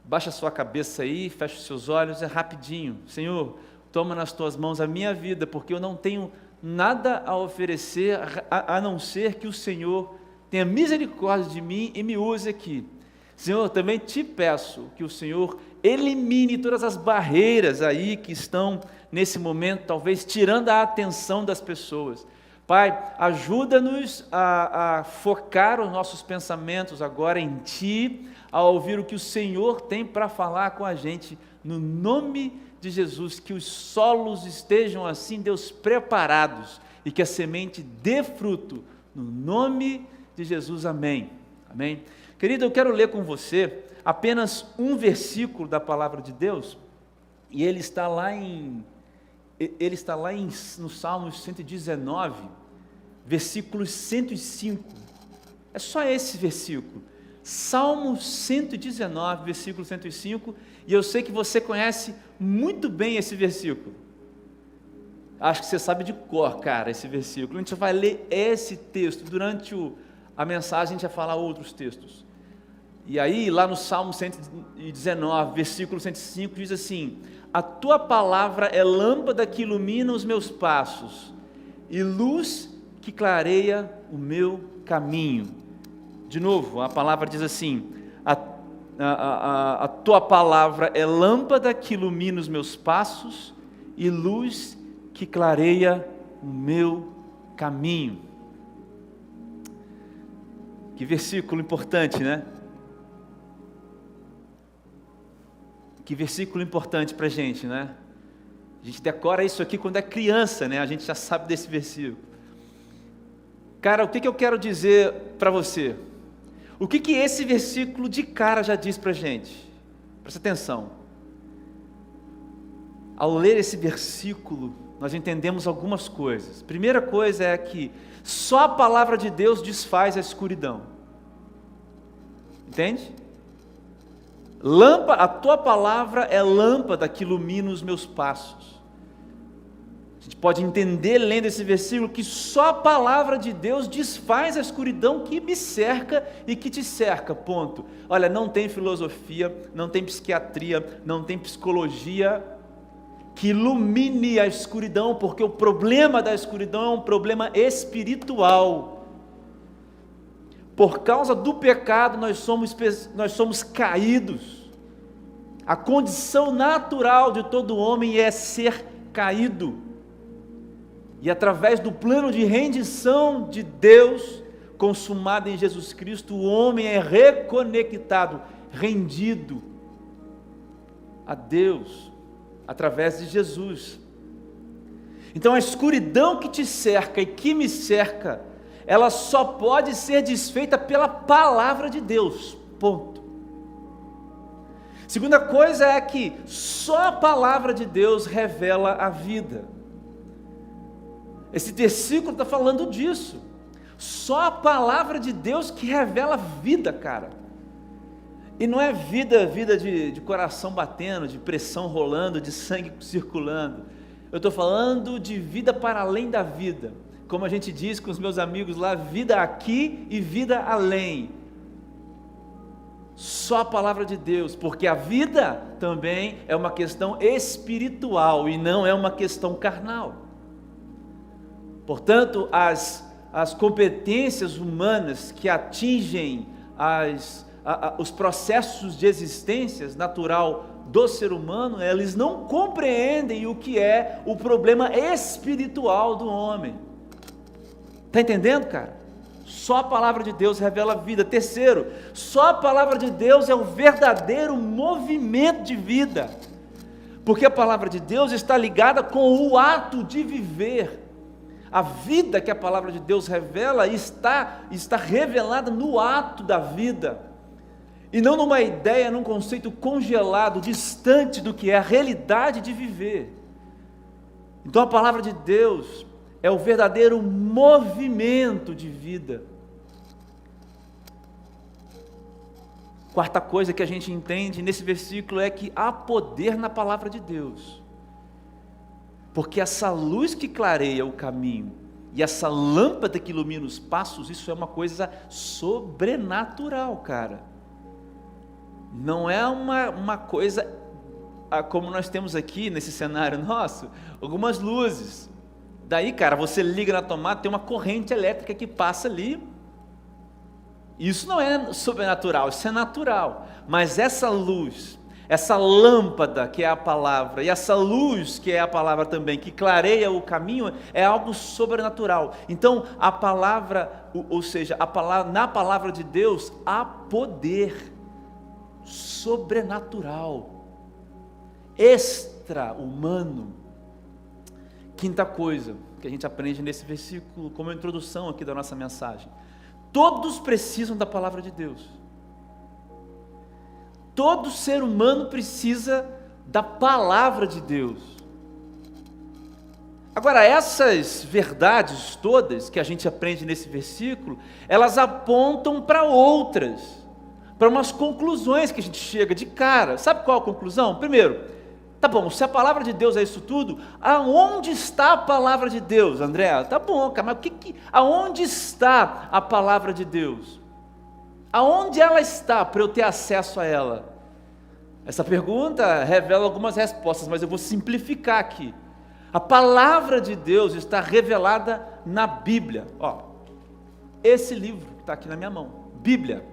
Baixa a sua cabeça aí, fecha os seus olhos, é rapidinho. Senhor, toma nas tuas mãos a minha vida, porque eu não tenho nada a oferecer, a não ser que o Senhor tenha misericórdia de mim e me use aqui. Senhor, também te peço que o Senhor elimine todas as barreiras aí que estão nesse momento, talvez tirando a atenção das pessoas. Pai, ajuda-nos a focar os nossos pensamentos agora em Ti, a ouvir o que o Senhor tem para falar com a gente, no nome de Jesus, que os solos estejam assim, Deus, preparados, e que a semente dê fruto, no nome de Jesus, amém. Amém. Querido, eu quero ler com você apenas um versículo da palavra de Deus, e ele está lá no Salmos 119, versículo 105, é só esse versículo, Salmo 119, versículo 105, e eu sei que você conhece muito bem esse versículo, acho que você sabe de cor, cara, esse versículo. A gente vai ler esse texto, durante a mensagem a gente vai falar outros textos, e aí lá no Salmo 119, versículo 105, diz assim: a tua palavra é lâmpada que ilumina os meus passos, e luz que clareia o meu caminho. De novo, a palavra diz assim: a tua palavra é lâmpada que ilumina os meus passos, e luz que clareia o meu caminho. Que versículo importante, né? Que versículo importante para a gente, né? A gente decora isso aqui quando é criança, né? A gente já sabe desse versículo. Cara, o que eu quero dizer para você? O que esse versículo de cara já diz para a gente? Presta atenção. Ao ler esse versículo, nós entendemos algumas coisas. Primeira coisa é que só a palavra de Deus desfaz a escuridão. Entende? A tua palavra é lâmpada que ilumina os meus passos. A gente pode entender, lendo esse versículo, que só a palavra de Deus desfaz a escuridão que me cerca e que te cerca, ponto. Olha, não tem filosofia, não tem psiquiatria, não tem psicologia que ilumine a escuridão, porque o problema da escuridão é um problema espiritual. Por causa do pecado, nós somos caídos. A condição natural de todo homem é ser caído. E através do plano de rendição de Deus, consumado em Jesus Cristo, o homem é reconectado, rendido a Deus, através de Jesus. Então a escuridão que te cerca e que me cerca, ela só pode ser desfeita pela palavra de Deus, ponto. Segunda coisa é que só a palavra de Deus revela a vida. Esse versículo está falando disso. Só a palavra de Deus que revela a vida, cara. E não é vida de coração batendo, de pressão rolando, de sangue circulando. Eu estou falando de vida para além da vida. Como a gente diz com os meus amigos lá, vida aqui e vida além. Só a palavra de Deus, porque a vida também é uma questão espiritual e não é uma questão carnal. Portanto, as competências humanas que atingem os processos de existência natural do ser humano, eles não compreendem o que é o problema espiritual do homem. Está entendendo, cara? Só a palavra de Deus revela a vida. Terceiro, só a palavra de Deus é o verdadeiro movimento de vida, porque a palavra de Deus está ligada com o ato de viver. A vida que a palavra de Deus revela está revelada no ato da vida, e não numa ideia, num conceito congelado, distante do que é a realidade de viver. Então a palavra de Deus é o verdadeiro movimento de vida. Quarta coisa que a gente entende nesse versículo é que há poder na palavra de Deus, porque essa luz que clareia o caminho e essa lâmpada que ilumina os passos, isso é uma coisa sobrenatural, cara. Não é uma coisa como nós temos aqui nesse cenário nosso, algumas luzes. Daí, cara, você liga na tomada, tem uma corrente elétrica que passa ali. Isso não é sobrenatural, isso é natural. Mas essa luz, essa lâmpada que é a palavra, e essa luz que é a palavra também, que clareia o caminho, é algo sobrenatural. Então, a palavra, ou seja, na palavra de Deus, há poder sobrenatural, extra-humano. Quinta coisa que a gente aprende nesse versículo, como introdução aqui da nossa mensagem: todos precisam da palavra de Deus. Todo ser humano precisa da palavra de Deus. Agora, essas verdades todas que a gente aprende nesse versículo, elas apontam para outras, para umas conclusões que a gente chega de cara. Sabe qual a conclusão? Primeiro, tá bom, se a palavra de Deus é isso tudo, aonde está a palavra de Deus, André? Tá bom, cara, mas aonde está a palavra de Deus? Aonde ela está para eu ter acesso a ela? Essa pergunta revela algumas respostas, mas eu vou simplificar aqui. A palavra de Deus está revelada na Bíblia. Ó, esse livro que está aqui na minha mão, Bíblia.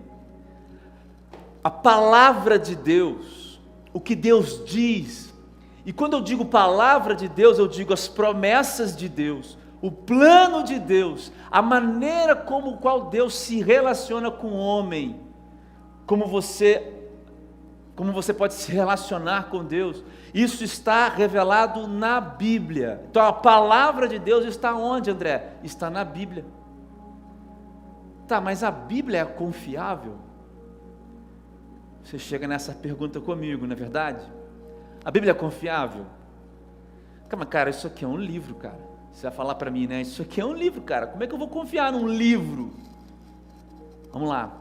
A palavra de Deus, o que Deus diz. E quando eu digo palavra de Deus, eu digo as promessas de Deus, o plano de Deus, a maneira como qual Deus se relaciona com o homem, como você pode se relacionar com Deus. Isso está revelado na Bíblia. Então a palavra de Deus está onde, André? Está na Bíblia. Tá, mas a Bíblia é confiável? Você chega nessa pergunta comigo, não é verdade? A Bíblia é confiável? Calma, cara, isso aqui é um livro, cara. Você vai falar para mim, né? Isso aqui é um livro, cara. Como é que eu vou confiar num livro? Vamos lá.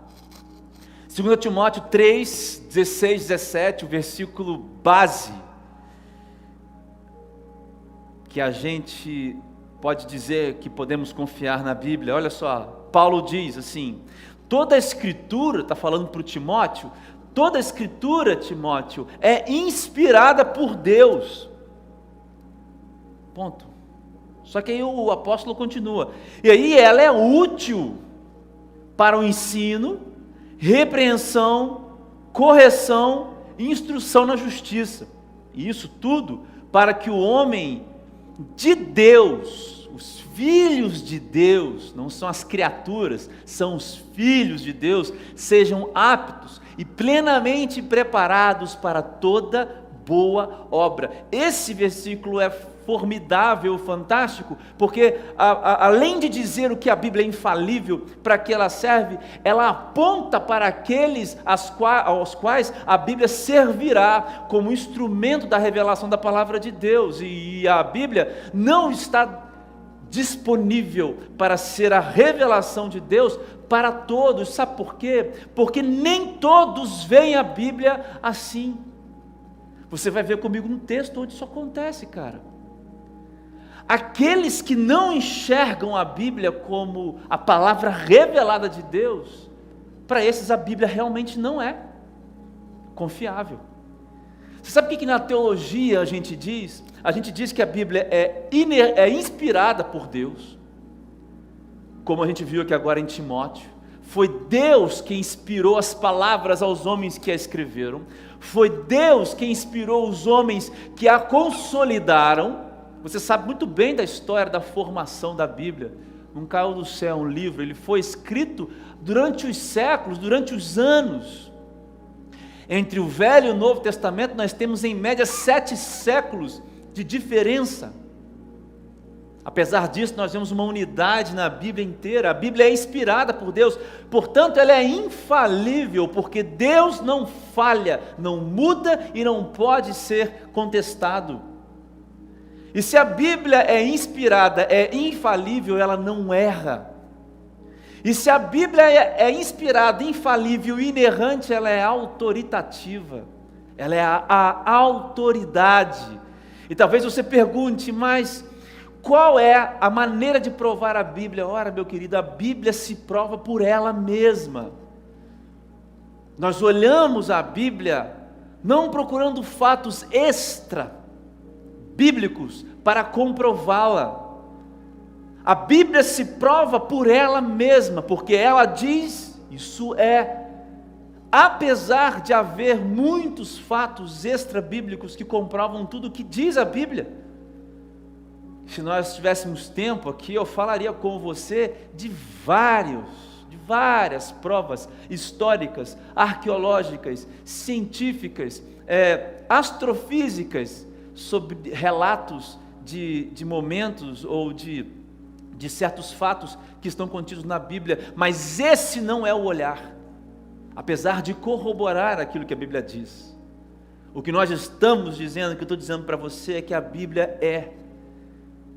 2 Timóteo 3, 16, 17, o versículo base, que a gente pode dizer que podemos confiar na Bíblia. Olha só, Paulo diz assim: toda a Escritura, está falando para o Timóteo, toda a Escritura, Timóteo, é inspirada por Deus. Ponto. Só que aí o apóstolo continua. E aí ela é útil para o ensino, repreensão, correção e instrução na justiça. E isso tudo para que o homem de Deus, os filhos de Deus, não são as criaturas, são os filhos de Deus, sejam aptos e plenamente preparados para toda boa obra. Esse versículo é formidável, fantástico, porque além de dizer o que a Bíblia é infalível, para que ela serve, ela aponta para aqueles aos quais a Bíblia servirá como instrumento da revelação da palavra de Deus. E a Bíblia não está disponível para ser a revelação de Deus para todos. Sabe por quê? Porque nem todos veem a Bíblia assim. Você vai ver comigo um texto onde isso acontece, cara. Aqueles que não enxergam a Bíblia como a palavra revelada de Deus, para esses a Bíblia realmente não é confiável. Você sabe o que na teologia a gente diz? A gente diz que a Bíblia é inspirada por Deus, como a gente viu aqui agora em Timóteo. Foi Deus que inspirou as palavras aos homens que a escreveram, foi Deus que inspirou os homens que a consolidaram. Você sabe muito bem da história da formação da Bíblia. Não caiu do céu um livro, ele foi escrito durante os séculos, durante os anos. Entre o Velho e o Novo Testamento nós temos em média 7 séculos de diferença. Apesar disso, nós vemos uma unidade na Bíblia inteira. A Bíblia é inspirada por Deus, portanto ela é infalível, porque Deus não falha, não muda e não pode ser contestado. E se a Bíblia é inspirada, é infalível, ela não erra. E se a Bíblia é inspirada, infalível e inerrante, ela é autoritativa. Ela é a autoridade. E talvez você pergunte, mas qual é a maneira de provar a Bíblia? Ora, meu querido, a Bíblia se prova por ela mesma. Nós olhamos a Bíblia não procurando fatos extra bíblicos para comprová-la. A Bíblia se prova por ela mesma, porque ela diz, isso é, apesar de haver muitos fatos extra-bíblicos que comprovam tudo o que diz a Bíblia. Se nós tivéssemos tempo aqui, eu falaria com você de várias provas históricas, arqueológicas, científicas, astrofísicas, sobre relatos de momentos ou de certos fatos que estão contidos na Bíblia, mas esse não é o olhar, apesar de corroborar aquilo que a Bíblia diz. O que nós estamos dizendo, que eu estou dizendo para você, é que a Bíblia é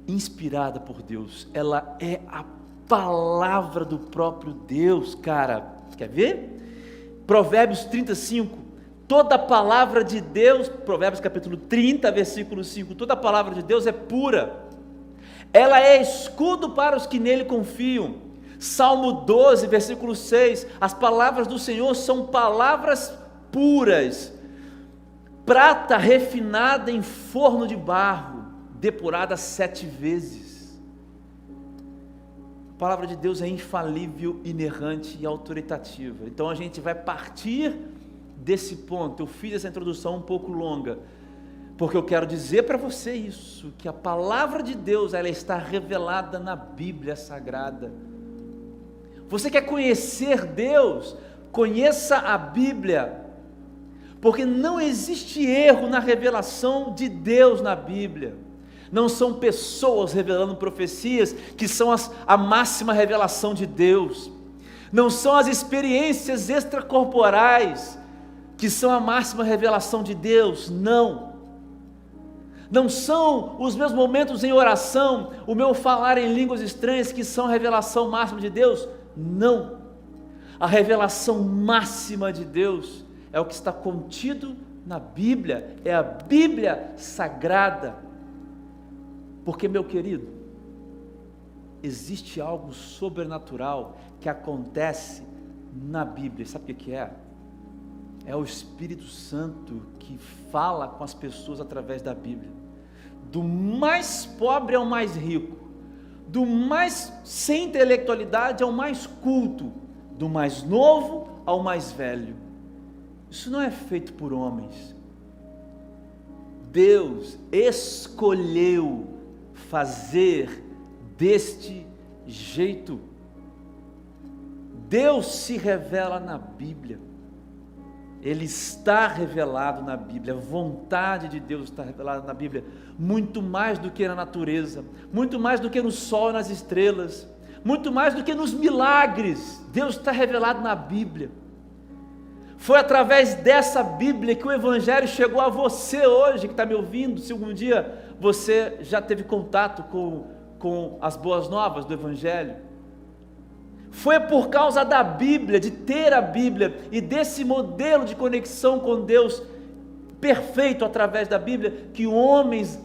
inspirada por Deus, ela é a palavra do próprio Deus, cara. Quer ver? Provérbios 35, toda palavra de Deus, Provérbios capítulo 30, versículo 5, toda palavra de Deus é pura, ela é escudo para os que nele confiam. Salmo 12, versículo 6, as palavras do Senhor são palavras puras, prata refinada em forno de barro, depurada 7 vezes. A palavra de Deus é infalível, inerrante e autoritativa. Então a gente vai partir desse ponto. Eu fiz essa introdução um pouco longa, porque eu quero dizer para você isso, que a palavra de Deus, ela está revelada na Bíblia Sagrada. Você quer conhecer Deus? Conheça a Bíblia, porque não existe erro na revelação de Deus na Bíblia. Não são pessoas revelando profecias que são a máxima revelação de Deus. Não são as experiências extracorporais que são a máxima revelação de Deus. Não. Não são os meus momentos em oração, o meu falar em línguas estranhas que são a revelação máxima de Deus. Não. A revelação máxima de Deus é o que está contido na Bíblia, é a Bíblia Sagrada. Porque, meu querido, existe algo sobrenatural que acontece na Bíblia. Sabe o que é? É o Espírito Santo que fala com as pessoas através da Bíblia. Do mais pobre ao mais rico, do mais sem intelectualidade ao mais culto, do mais novo ao mais velho. Isso não é feito por homens. Deus escolheu fazer deste jeito. Deus se revela na Bíblia, Ele está revelado na Bíblia, a vontade de Deus está revelada na Bíblia, muito mais do que na natureza, muito mais do que no sol e nas estrelas, muito mais do que nos milagres. Deus está revelado na Bíblia. Foi através dessa Bíblia que o Evangelho chegou a você hoje, que está me ouvindo. Se algum dia você já teve contato com as boas novas do Evangelho, foi por causa da Bíblia, de ter a Bíblia e desse modelo de conexão com Deus perfeito através da Bíblia, que homens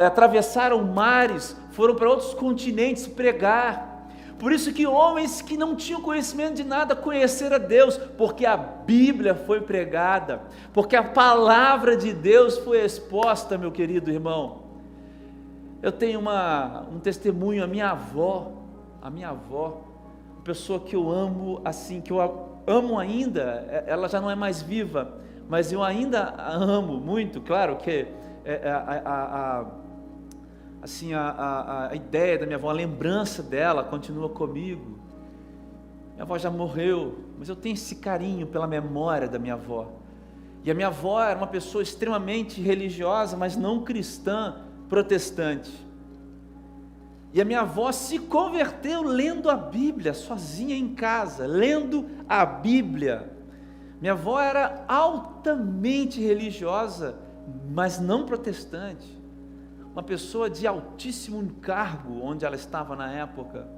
atravessaram mares, foram para outros continentes pregar. Por isso que homens que não tinham conhecimento de nada conheceram a Deus, porque a Bíblia foi pregada, porque a palavra de Deus foi exposta, meu querido irmão. Eu tenho um testemunho, a minha avó, uma pessoa que eu amo, assim, que eu amo ainda, ela já não é mais viva, mas eu ainda a amo muito. Claro que a ideia da minha avó, a lembrança dela continua comigo. Minha avó já morreu, mas eu tenho esse carinho pela memória da minha avó. E a minha avó era uma pessoa extremamente religiosa, mas não cristã, protestante. E a minha avó se converteu lendo a Bíblia, sozinha em casa, lendo a Bíblia. Minha avó era altamente religiosa, mas não protestante. Uma pessoa de altíssimo cargo, onde ela estava na época,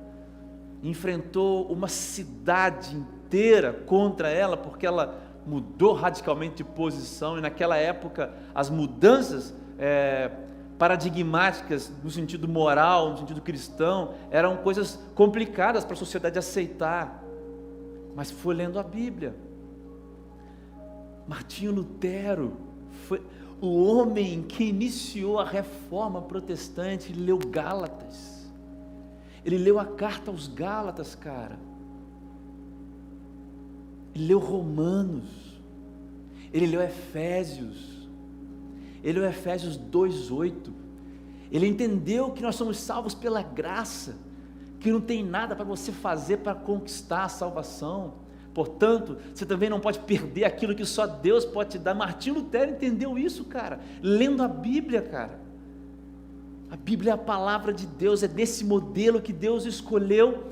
enfrentou uma cidade inteira contra ela, porque ela mudou radicalmente de posição, e naquela época as mudanças paradigmáticas no sentido moral, no sentido cristão, eram coisas complicadas para a sociedade aceitar. mas foi lendo a Bíblia. Martinho Lutero foi o homem que iniciou a reforma protestante. Ele leu Gálatas, ele leu a carta aos Gálatas, cara, ele leu Romanos, ele leu Efésios, ele leu Efésios 2:8, ele entendeu que nós somos salvos pela graça, que não tem nada para você fazer para conquistar a salvação, portanto, você também não pode perder aquilo que só Deus pode te dar. Martinho Lutero entendeu isso, cara, lendo a Bíblia, cara. A Bíblia é a palavra de Deus, é desse modelo que Deus escolheu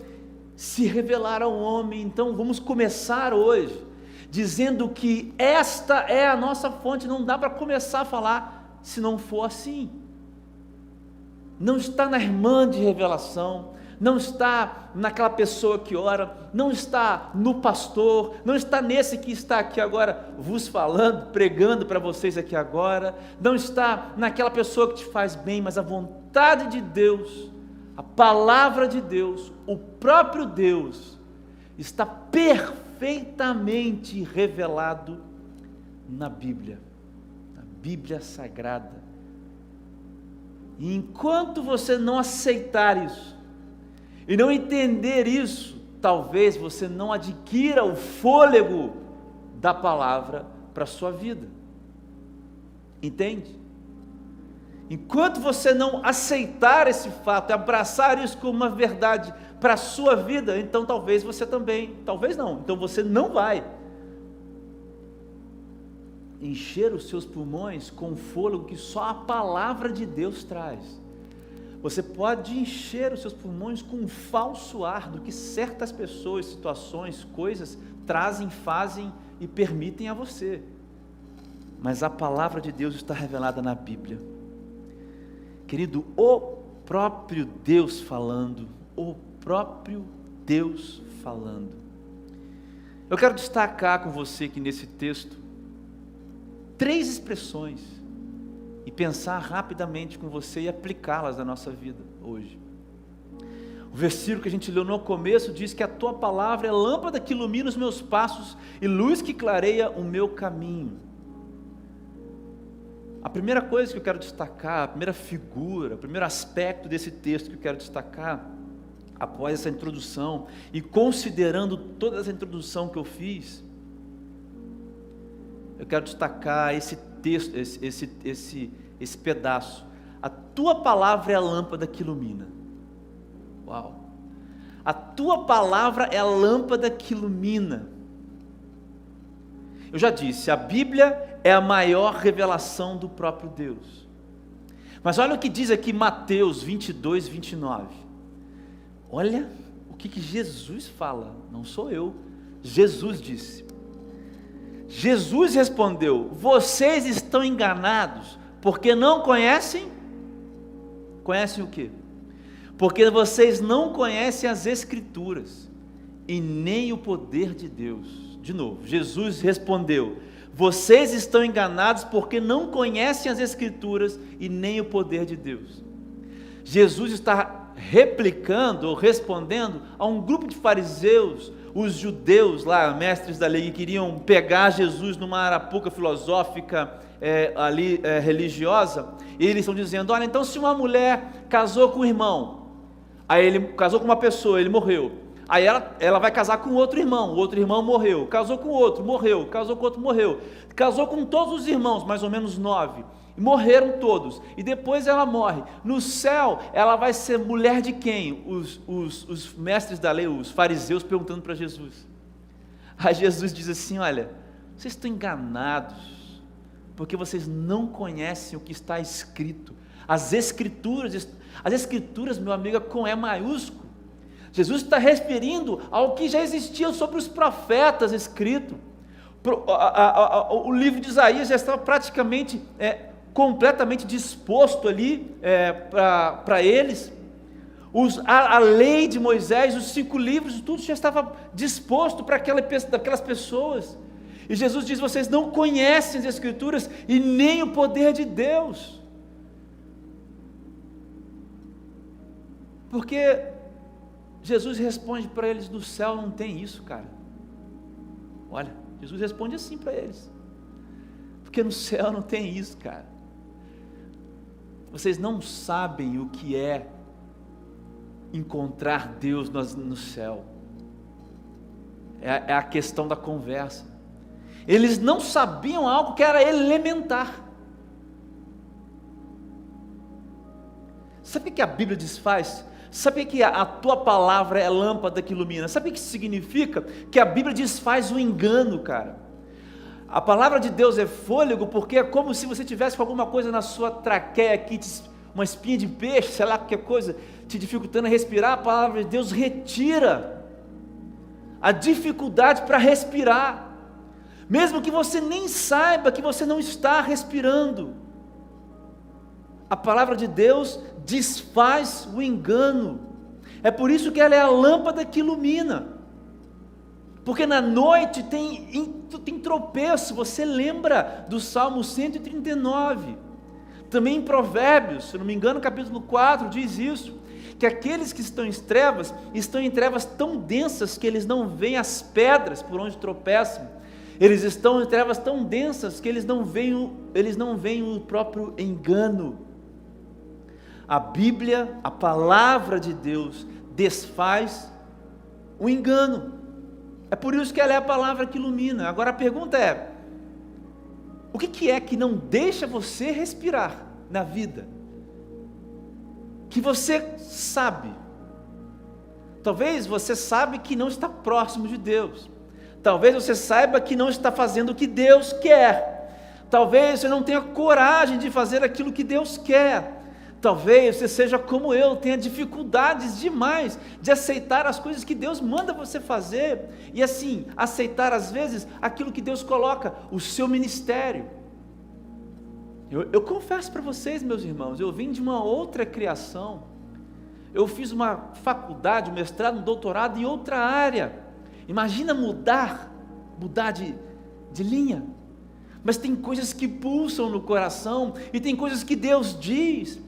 se revelar ao homem. Então vamos começar hoje, dizendo que esta é a nossa fonte. Não dá para começar a falar se não for assim. Não está na irmã de revelação, não está naquela pessoa que ora, não está no pastor, não está nesse que está aqui agora vos falando, pregando para vocês aqui agora, não está naquela pessoa que te faz bem, mas a vontade de Deus, a palavra de Deus, o próprio Deus, está perfeitamente revelado na Bíblia Sagrada. E enquanto você não aceitar isso, e não entender isso, talvez você não adquira o fôlego da palavra para a sua vida. Entende? Enquanto você não aceitar esse fato, abraçar isso como uma verdade para a sua vida, então talvez você também, talvez não, então você não vai encher os seus pulmões com o fôlego que só a palavra de Deus traz. Você pode encher os seus pulmões com um falso ar do que certas pessoas, situações, coisas trazem, fazem e permitem a você. Mas a palavra de Deus está revelada na Bíblia. Querido, o próprio Deus falando, o próprio Deus falando. Eu quero destacar com você aqui nesse texto 3 expressões e pensar rapidamente com você e aplicá-las na nossa vida hoje. O versículo que a gente leu no começo diz que a tua palavra é lâmpada que ilumina os meus passos e luz que clareia o meu caminho. A primeira coisa que eu quero destacar, a primeira figura, o primeiro aspecto desse texto que eu quero destacar, após essa introdução e considerando toda essa introdução que eu fiz, eu quero destacar esse texto, esse pedaço. A tua palavra é a lâmpada que ilumina. Uau! A tua palavra é a lâmpada que ilumina. Eu já disse, a Bíblia é a maior revelação do próprio Deus. Mas olha o que diz aqui Mateus 22, 29. Olha o que Jesus fala, não sou eu. Jesus disse. Jesus respondeu: vocês estão enganados, porque não conhecem o quê? Porque vocês não conhecem as Escrituras, e nem o poder de Deus. De novo, Jesus respondeu: vocês estão enganados, porque não conhecem as Escrituras, e nem o poder de Deus. Jesus está replicando, ou respondendo a um grupo de fariseus, os judeus lá, mestres da lei, que queriam pegar Jesus numa arapuca filosófica religiosa, e eles estão dizendo: olha, então se uma mulher casou com um irmão, aí ele casou com uma pessoa, ele morreu, aí ela vai casar com outro irmão, o outro irmão morreu, casou com outro, morreu, casou com outro, morreu, casou com todos os irmãos, mais ou menos 9, morreram todos, e depois ela morre. No céu, ela vai ser mulher de quem? Os mestres da lei, os fariseus, perguntando para Jesus. Aí Jesus diz assim: olha, vocês estão enganados, porque vocês não conhecem o que está escrito. As escrituras, meu amigo, é com E maiúsculo. Jesus está referindo ao que já existia sobre os profetas escrito. O livro de Isaías já estava praticamente completamente disposto ali para eles. A lei de Moisés, os 5 livros, tudo já estava disposto para aquelas pessoas. E Jesus diz: vocês não conhecem as Escrituras e nem o poder de Deus. Porque Jesus responde para eles: do céu não tem isso, cara. Olha, Jesus responde assim para eles, porque no céu não tem isso, cara. Vocês não sabem o que é encontrar Deus no céu. É a questão da conversa. Eles não sabiam algo que era elementar. Sabe o que a Bíblia desfaz? Sabe que a tua palavra é lâmpada que ilumina? Sabe o que isso significa? Que a Bíblia desfaz o engano, cara. A palavra de Deus é fôlego, porque é como se você tivesse com alguma coisa na sua traqueia aqui, uma espinha de peixe, sei lá, qualquer coisa, te dificultando a respirar. A palavra de Deus retira a dificuldade para respirar, mesmo que você nem saiba que você não está respirando. A palavra de Deus desfaz o engano. É por isso que ela é a lâmpada que ilumina, porque na noite tem tropeço. Você lembra do Salmo 139, também em Provérbios, se não me engano, capítulo 4 diz isso, que aqueles que estão em trevas tão densas que eles não veem as pedras por onde tropeçam. Eles estão em trevas tão densas que eles não veem o próprio engano. A Bíblia, a palavra de Deus, desfaz o engano. É por isso que ela é a palavra que ilumina. Agora a pergunta é: o que é que não deixa você respirar na vida? Que você sabe. Talvez você saiba que não está próximo de Deus. Talvez você saiba que não está fazendo o que Deus quer. Talvez você não tenha coragem de fazer aquilo que Deus quer. Talvez você seja como eu, tenha dificuldades demais de aceitar as coisas que Deus manda você fazer, e assim, aceitar às vezes aquilo que Deus coloca, o seu ministério. Eu confesso para vocês, meus irmãos, eu vim de uma outra criação. Eu fiz uma faculdade, um mestrado, um doutorado em outra área. Imagina mudar de linha. Mas tem coisas que pulsam no coração, e tem coisas que Deus diz.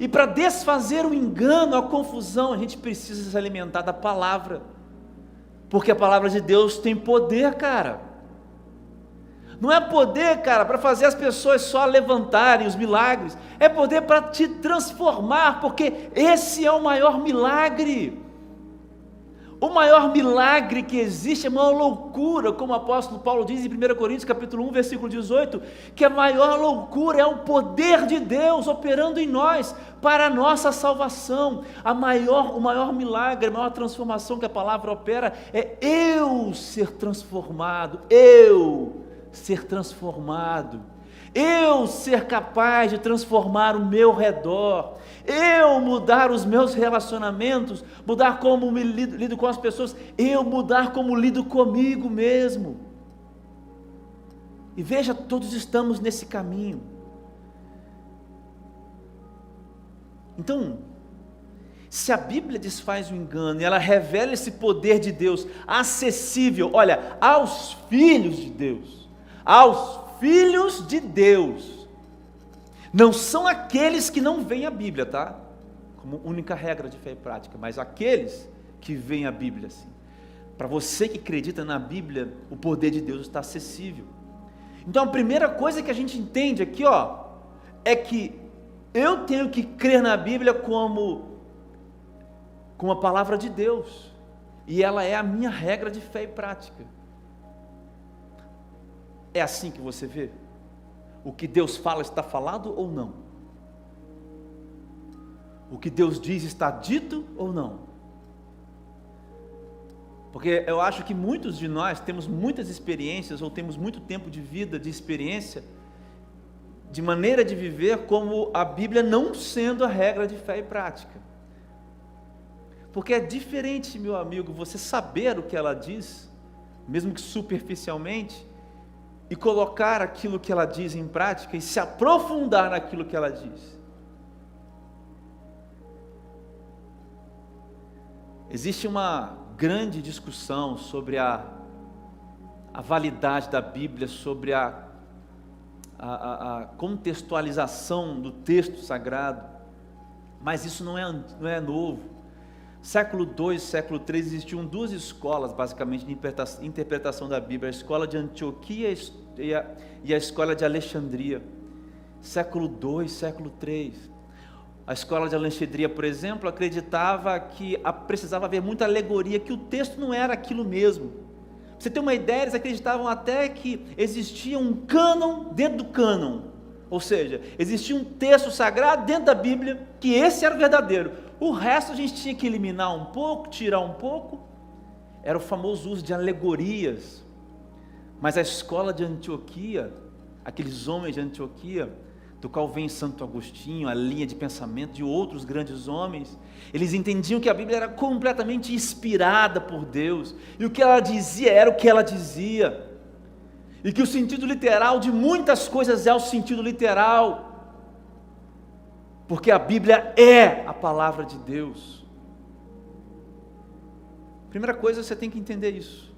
E para desfazer o engano, a confusão, a gente precisa se alimentar da palavra, porque a palavra de Deus tem poder, cara. Não é poder, cara, para fazer as pessoas só levantarem os milagres, é poder para te transformar, porque esse é o maior milagre. O maior milagre que existe é uma loucura, como o apóstolo Paulo diz em 1 Coríntios capítulo 1, versículo 18, que a maior loucura é o poder de Deus operando em nós, para a nossa salvação. O maior milagre, a maior transformação que a palavra opera, é eu ser transformado, eu ser capaz de transformar o meu redor, eu mudar os meus relacionamentos, mudar como me lido com as pessoas, eu mudar como lido comigo mesmo. E veja, todos estamos nesse caminho. Então, se a Bíblia desfaz o engano e ela revela esse poder de Deus acessível, olha, aos filhos de Deus, não são aqueles que não veem a Bíblia, tá? Como única regra de fé e prática, mas aqueles que veem a Bíblia, assim. Para você que acredita na Bíblia, o poder de Deus está acessível. Então a primeira coisa que a gente entende aqui, é que eu tenho que crer na Bíblia como a palavra de Deus, e ela é a minha regra de fé e prática. É assim que você vê? O que Deus fala está falado ou não? O que Deus diz está dito ou não? Porque eu acho que muitos de nós temos muitas experiências, ou temos muito tempo de vida, de experiência, de maneira de viver como a Bíblia não sendo a regra de fé e prática. Porque é diferente, meu amigo, você saber o que ela diz, mesmo que superficialmente, e colocar aquilo que ela diz em prática, e se aprofundar naquilo que ela diz. Existe uma grande discussão sobre a validade da Bíblia, sobre a contextualização do texto sagrado, mas isso não é novo. Século II, século III, existiam duas escolas, basicamente, de interpretação da Bíblia, a escola de Antioquia e a escola de Alexandria. Século II, século III. A escola de Alexandria, por exemplo, acreditava que precisava haver muita alegoria, que o texto não era aquilo mesmo. Pra você ter uma ideia, eles acreditavam até que existia um cânon dentro do cânon. Ou seja, existia um texto sagrado dentro da Bíblia, que esse era o verdadeiro. O resto a gente tinha que eliminar um pouco, tirar um pouco. Era o famoso uso de alegorias. Mas a escola de Antioquia, aqueles homens de Antioquia, do qual vem Santo Agostinho, a linha de pensamento de outros grandes homens, eles entendiam que a Bíblia era completamente inspirada por Deus, e o que ela dizia era o que ela dizia, e que o sentido literal de muitas coisas é o sentido literal, porque a Bíblia é a palavra de Deus. Primeira coisa, você tem que entender isso.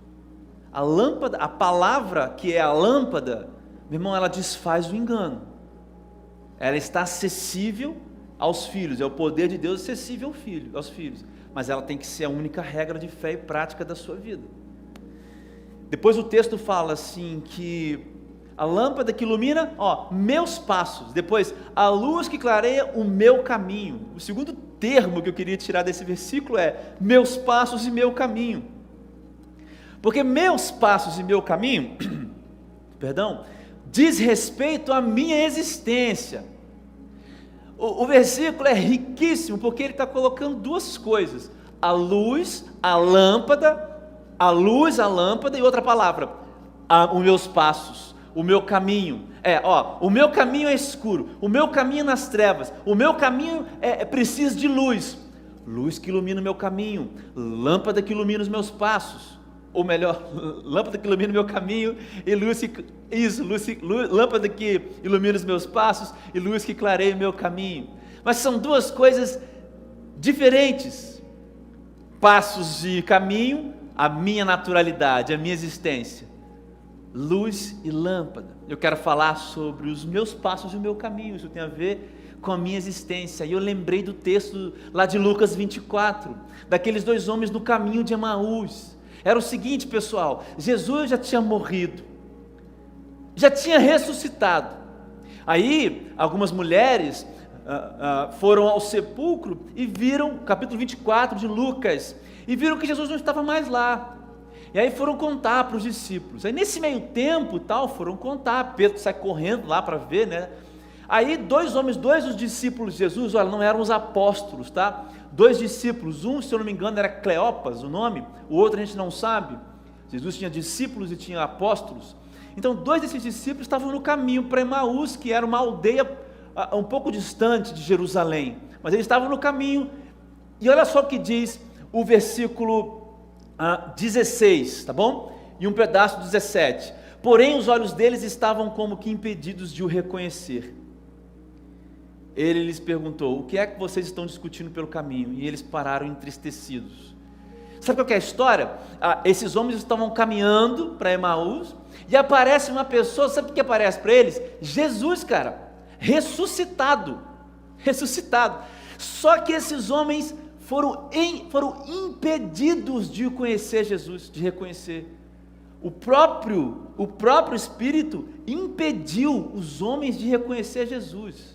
A lâmpada, a palavra que é a lâmpada, meu irmão, ela desfaz o engano. Ela está acessível aos filhos, é o poder de Deus acessível aos filhos, mas ela tem que ser a única regra de fé e prática da sua vida. Depois o texto fala assim, que a lâmpada que ilumina, meus passos, depois a luz que clareia o meu caminho. O segundo termo que eu queria tirar desse versículo é meus passos e meu caminho, porque meus passos e meu caminho, diz respeito à minha existência. O versículo é riquíssimo, porque ele está colocando duas coisas: a luz, a lâmpada, e outra palavra, os meus passos, o meu caminho. O meu caminho é escuro, o meu caminho é nas trevas, o meu caminho precisa de luz, luz que ilumina o meu caminho, lâmpada que ilumina os meus passos. Ou melhor, lâmpada que ilumina o meu caminho e lâmpada que ilumina os meus passos e luz que clareia o meu caminho. Mas são duas coisas diferentes. Passos e caminho, a minha naturalidade, a minha existência. Luz e lâmpada. Eu quero falar sobre os meus passos e o meu caminho. Isso tem a ver com a minha existência. E eu lembrei do texto lá de Lucas 24, daqueles dois homens no caminho de Emaús. Era o seguinte, pessoal: Jesus já tinha morrido, já tinha ressuscitado. Aí algumas mulheres foram ao sepulcro e viram, capítulo 24 de Lucas, e viram que Jesus não estava mais lá. E aí foram contar para os discípulos. Aí nesse meio tempo foram contar. Pedro sai correndo lá para ver, né? Aí dois dos discípulos de Jesus, não eram os apóstolos, tá? Dois discípulos, um, se eu não me engano, era Cleopas o nome, o outro a gente não sabe. Jesus tinha discípulos e tinha apóstolos. Então dois desses discípulos estavam no caminho para Emaús, que era uma aldeia um pouco distante de Jerusalém, mas eles estavam no caminho. E olha só o que diz o versículo 16, tá bom? E um pedaço do 17. Porém os olhos deles estavam como que impedidos de o reconhecer. Ele lhes perguntou: o que é que vocês estão discutindo pelo caminho? E eles pararam entristecidos. Sabe qual que é a história? Esses homens estavam caminhando para Emaús, e aparece uma pessoa. Sabe o que aparece para eles? Jesus, cara, ressuscitado. Só que esses homens foram impedidos de conhecer Jesus, de reconhecer. O próprio Espírito impediu os homens de reconhecer Jesus.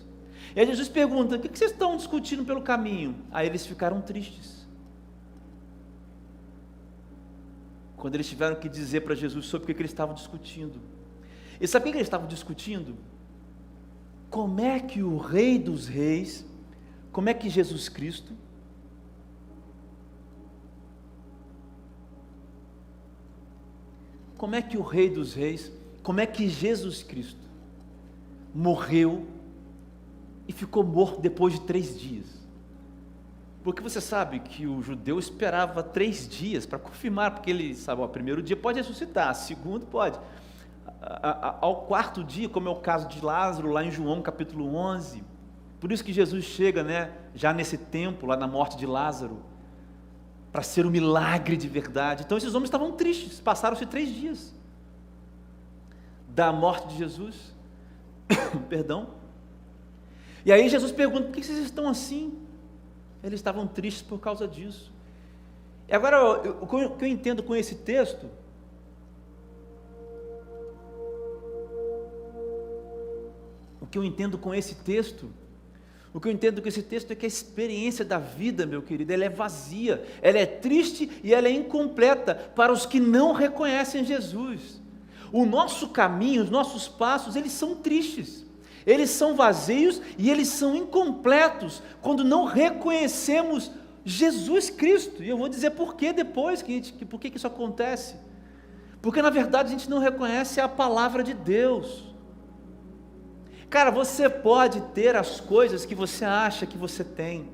E aí Jesus pergunta: o que vocês estão discutindo pelo caminho? Aí eles ficaram tristes, quando eles tiveram que dizer para Jesus sobre o que eles estavam discutindo. E sabe o que eles estavam discutindo? Como é que o Rei dos Reis, como é que Jesus Cristo, como é que o Rei dos Reis, como é que Jesus Cristo morreu e ficou morto depois de 3 dias? Porque você sabe que o judeu esperava 3 dias para confirmar, porque ele sabe, o primeiro dia pode ressuscitar, segundo pode, ao 4º dia, como é o caso de Lázaro, lá em João capítulo 11, por isso que Jesus chega, né, já nesse tempo, lá na morte de Lázaro, para ser um milagre de verdade. Então esses homens estavam tristes, passaram-se 3 dias da morte de Jesus, e aí Jesus pergunta: por que vocês estão assim? Eles estavam tristes por causa disso. E agora, o que eu entendo com esse texto, o que eu entendo com esse texto é que a experiência da vida, meu querido, ela é vazia, ela é triste e ela é incompleta para os que não reconhecem Jesus. O nosso caminho, os nossos passos, eles são tristes, eles são vazios e eles são incompletos quando não reconhecemos Jesus Cristo. E eu vou dizer por que depois, por que isso acontece. Porque na verdade a gente não reconhece a palavra de Deus. Cara, você pode ter as coisas que você acha que você tem,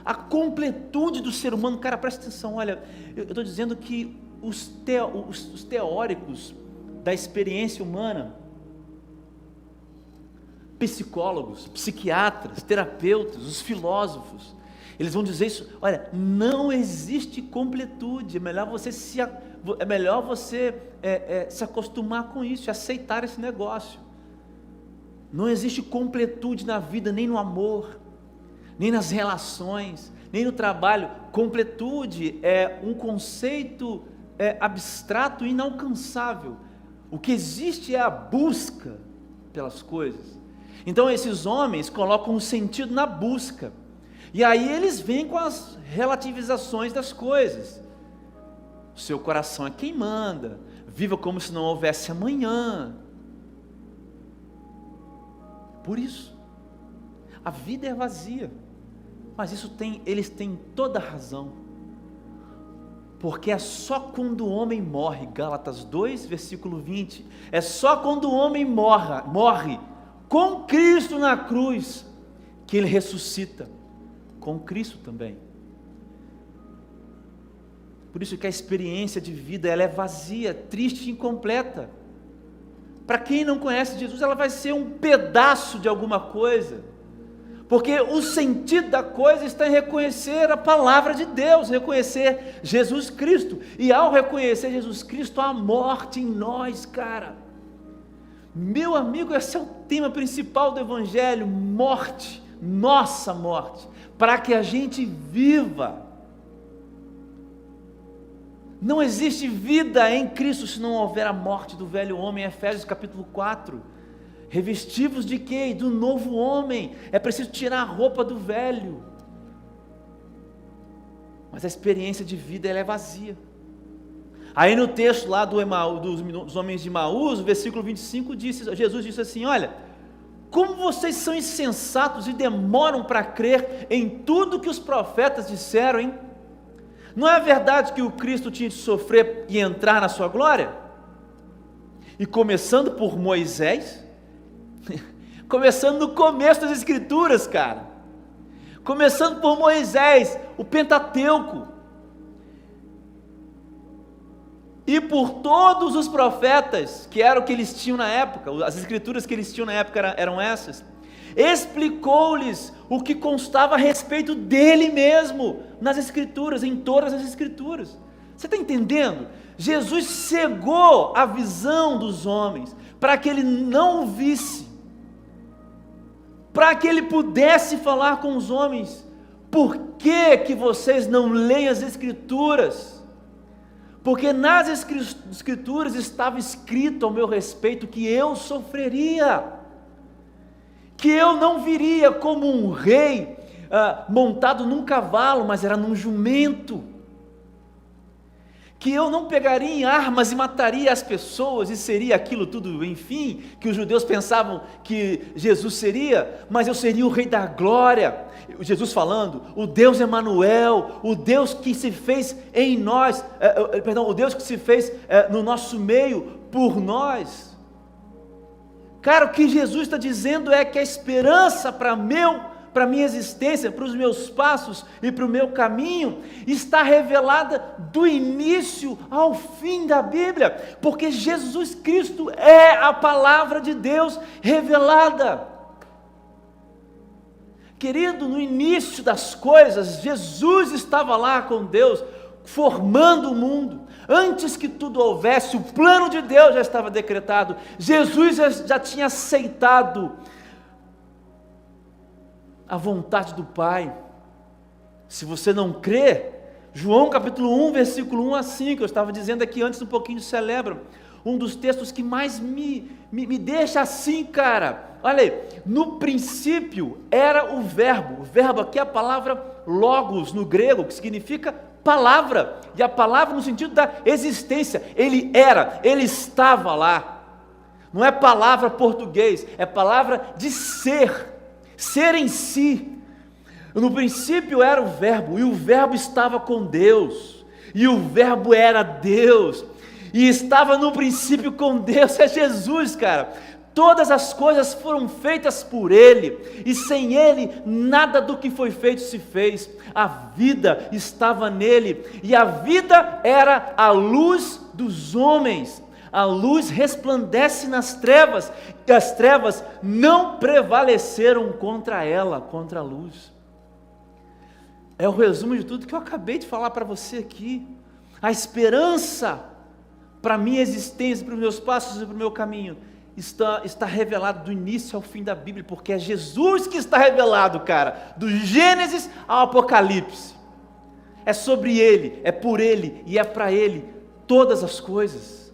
a completude do ser humano. Cara, presta atenção, olha, eu estou dizendo que os teóricos da experiência humana, psicólogos, psiquiatras, terapeutas, os filósofos, eles vão dizer isso, olha, não existe completude, é melhor você se acostumar com isso, aceitar esse negócio. Não existe completude na vida, nem no amor, nem nas relações, nem no trabalho. Completude é um conceito abstrato e inalcançável. O que existe é a busca pelas coisas. Então esses homens colocam um sentido na busca, e aí eles vêm com as relativizações das coisas. O seu coração é quem manda, viva como se não houvesse amanhã. Por isso, a vida é vazia, mas eles têm toda a razão, porque é só quando o homem morre, Gálatas 2, versículo 20, é só quando o homem morre com Cristo na cruz, que ele ressuscita, com Cristo também. Por isso que a experiência de vida, ela é vazia, triste e incompleta. Para quem não conhece Jesus, ela vai ser um pedaço de alguma coisa, porque o sentido da coisa está em reconhecer a palavra de Deus, reconhecer Jesus Cristo, e ao reconhecer Jesus Cristo, há morte em nós, cara. Meu amigo, esse é o tema principal do Evangelho, morte, nossa morte, para que a gente viva. Não existe vida em Cristo se não houver a morte do velho homem. Efésios capítulo 4, revestivos de quê? Do novo homem. É preciso tirar a roupa do velho, mas a experiência de vida, ela é vazia. Aí no texto lá dos homens de Emaús, o versículo 25, Jesus disse assim, olha, como vocês são insensatos e demoram para crer em tudo que os profetas disseram, hein? Não é verdade que o Cristo tinha de sofrer e entrar na sua glória? E começando por Moisés, começando no começo das Escrituras, cara, começando por Moisés, o Pentateuco, e por todos os profetas, que era o que eles tinham na época, as Escrituras que eles tinham na época eram essas, explicou-lhes o que constava a respeito dele mesmo, nas Escrituras, em todas as Escrituras. Você está entendendo? Jesus cegou a visão dos homens, para que ele não o visse, para que ele pudesse falar com os homens. Por que vocês não leem as Escrituras? Porque nas Escrituras estava escrito ao meu respeito que eu sofreria, que eu não viria como um rei montado num cavalo, mas era num jumento, que eu não pegaria em armas e mataria as pessoas, e seria aquilo tudo, enfim, que os judeus pensavam que Jesus seria, mas eu seria o Rei da Glória. Jesus falando, o Deus Emanuel, o Deus que se fez em nós, o Deus que se fez no nosso meio, por nós. Cara, o que Jesus está dizendo é que a esperança para a minha existência, para os meus passos e para o meu caminho, está revelada do início ao fim da Bíblia, porque Jesus Cristo é a palavra de Deus revelada. Querido, no início das coisas, Jesus estava lá com Deus, formando o mundo. Antes que tudo houvesse, o plano de Deus já estava decretado. Jesus já tinha aceitado a vontade do Pai. Se você não crê, João capítulo 1, versículo 1 a 5, eu estava dizendo aqui antes um pouquinho de Celebra, um dos textos que mais me deixa assim, cara. Olha aí, no princípio era o verbo aqui é a palavra logos no grego, que significa palavra, e a palavra no sentido da existência, ele era, ele estava lá. Não é palavra português, é palavra de ser em si. No princípio era o verbo, e o verbo estava com Deus, e o verbo era Deus, e estava no princípio com Deus, é Jesus, cara. Todas as coisas foram feitas por Ele, e sem Ele, nada do que foi feito se fez. A vida estava nele, e a vida era a luz dos homens. A luz resplandece nas trevas, e as trevas não prevaleceram contra ela, contra a luz. É o resumo de tudo que eu acabei de falar para você aqui. A esperança para a minha existência, para os meus passos e para o meu caminho, está revelado do início ao fim da Bíblia, porque é Jesus que está revelado, cara, do Gênesis ao Apocalipse. É sobre Ele, é por Ele e é para Ele todas as coisas.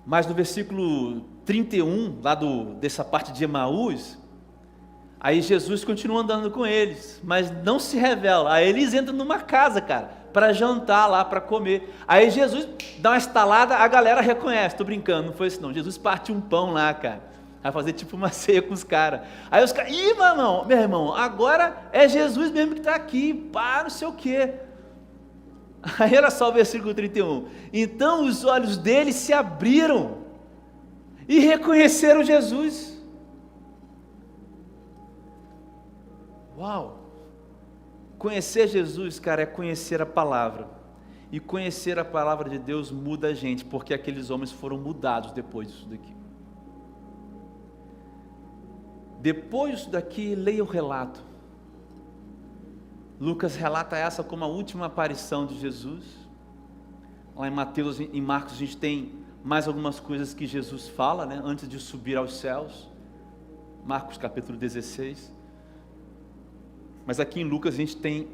Mas no versículo 31, lá dessa parte de Emaús, aí Jesus continua andando com eles, mas não se revela. Aí eles entram numa casa, cara, para jantar lá, para comer. Aí Jesus dá uma estalada, a galera reconhece. Estou brincando, não foi isso não. Jesus parte um pão lá, cara, vai fazer tipo uma ceia com os caras. Aí os caras, ih, meu irmão, agora é Jesus mesmo que está aqui, pá, não sei o quê. Aí era só o versículo 31. Então os olhos deles se abriram e reconheceram Jesus. Uau! Conhecer Jesus, cara, é conhecer a palavra. E conhecer a palavra de Deus muda a gente, porque aqueles homens foram mudados depois disso daqui. Depois disso daqui, leia o relato. Lucas relata essa como a última aparição de Jesus. Lá em Mateus e em Marcos a gente tem mais algumas coisas que Jesus fala, né, antes de subir aos céus. Marcos capítulo 16. Mas aqui em Lucas a gente tem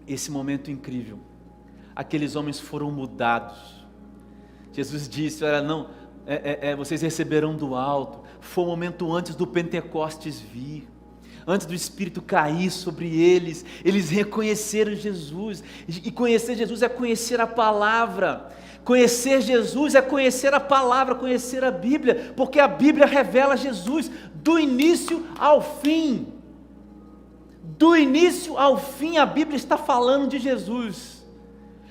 esse momento incrível. Aqueles homens foram mudados. Jesus disse, olha, não, vocês receberão do alto. Foi o momento antes do Pentecostes vir. Antes do Espírito cair sobre eles, eles reconheceram Jesus. E conhecer Jesus é conhecer a palavra. Conhecer Jesus é conhecer a palavra, conhecer a Bíblia, porque a Bíblia revela Jesus do início ao fim. Do início ao fim, a Bíblia está falando de Jesus.